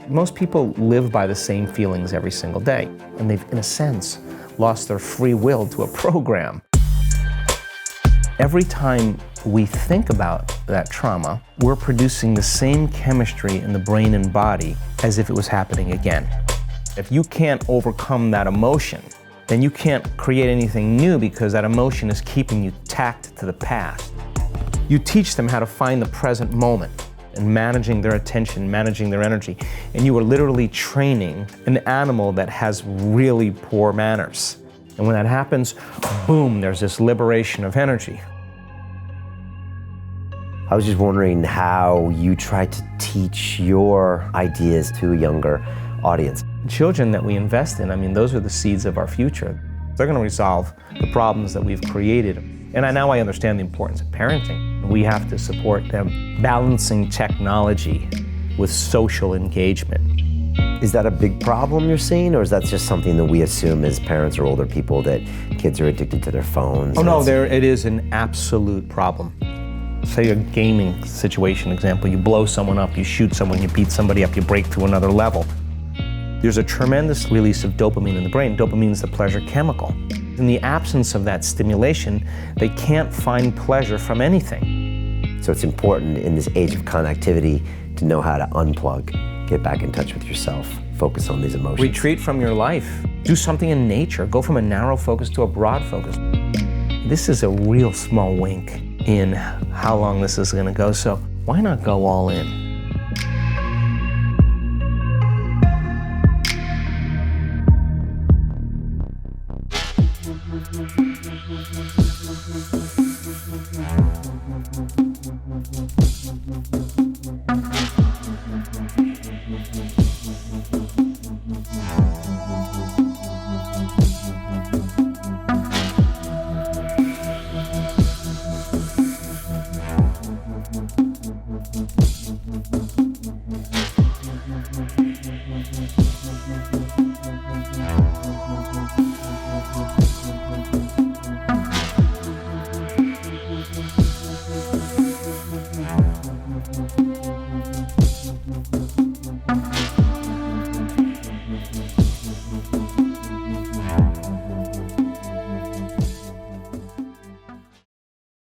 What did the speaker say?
Most people live by the same feelings every single day, and they've, in a sense, lost their free will to a program. Every time we think about that trauma, we're producing the same chemistry in the brain and body as if it was happening again. If you can't overcome that emotion, then you can't create anything new because that emotion is keeping you tacked to the past. You teach them how to find the present moment and managing their attention, managing their energy, and you are literally training an animal that has really poor manners. And when that happens, boom, there's this liberation of energy. I was just wondering how you try to teach your ideas to a younger audience. Children that we invest in, I mean, those are the seeds of our future. They're going to resolve the problems that we've created. And now I understand the importance of parenting. We have to support them balancing technology with social engagement. Is that a big problem you're seeing, or is that just something that we assume as parents or older people, that kids are addicted to their phones? Oh no, it is an absolute problem. Say a gaming situation example, you blow someone up, you shoot someone, you beat somebody up, you break through another level. There's a tremendous release of dopamine in the brain. Dopamine is the pleasure chemical. In the absence of that stimulation, they can't find pleasure from anything. So it's important in this age of connectivity to know how to unplug, get back in touch with yourself, focus on these emotions. Retreat from your life. Do something in nature. Go from a narrow focus to a broad focus. This is a real small wink in how long this is going to go, so why not go all in?